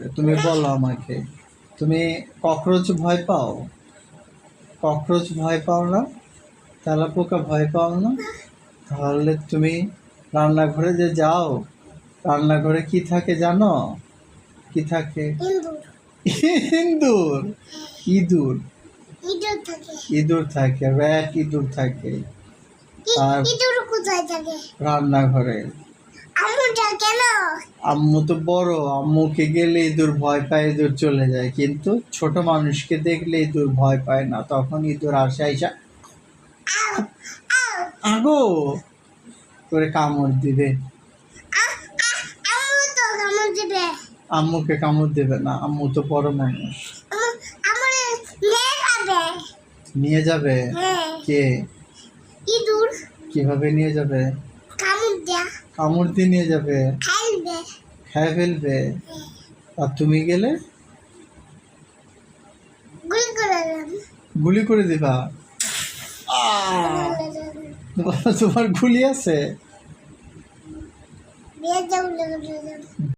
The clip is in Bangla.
আসবে। তুমি বলো আমাকে, তুমি ককরোচ ভয় পাও? ককরোচ ভয় পাও না? তেলাপোকা ভয় পাও না? তাহলে তুমি রান্নাঘরে যে যাও, রান্নাঘরে কি থাকে জানো? কি থাকে? ইঁদুর। ইঁদুর। ইঁদুর থাকে, র্যাট ইঁদুর থাকে। আর ইঁদুর কোথায় থাকে? রান্নাঘরে। আম্মু তো বড়, আম্মুকে গেলে ইঁদুর ভয় পায়, ইঁদুর চলে যায়, কিন্তু ছোট মানুষকে দেখলে ইঁদুর ভয় পায় না, তখন ইঁদুর আসে আইসা আগো করে কামড় দিবে। আম্মুকে কামড় দেবে না, আম্মু তো বড় মানুষ। নিয়ে যাবে? কে? ইঁদুর। কিভাবে নিয়ে যাবে? কামড় দিয়ে নিয়ে যাবে? খেয়ে ফেলবে? আর তুমি গেলে গুলি করে দিবা? তোমার গুলি আছে?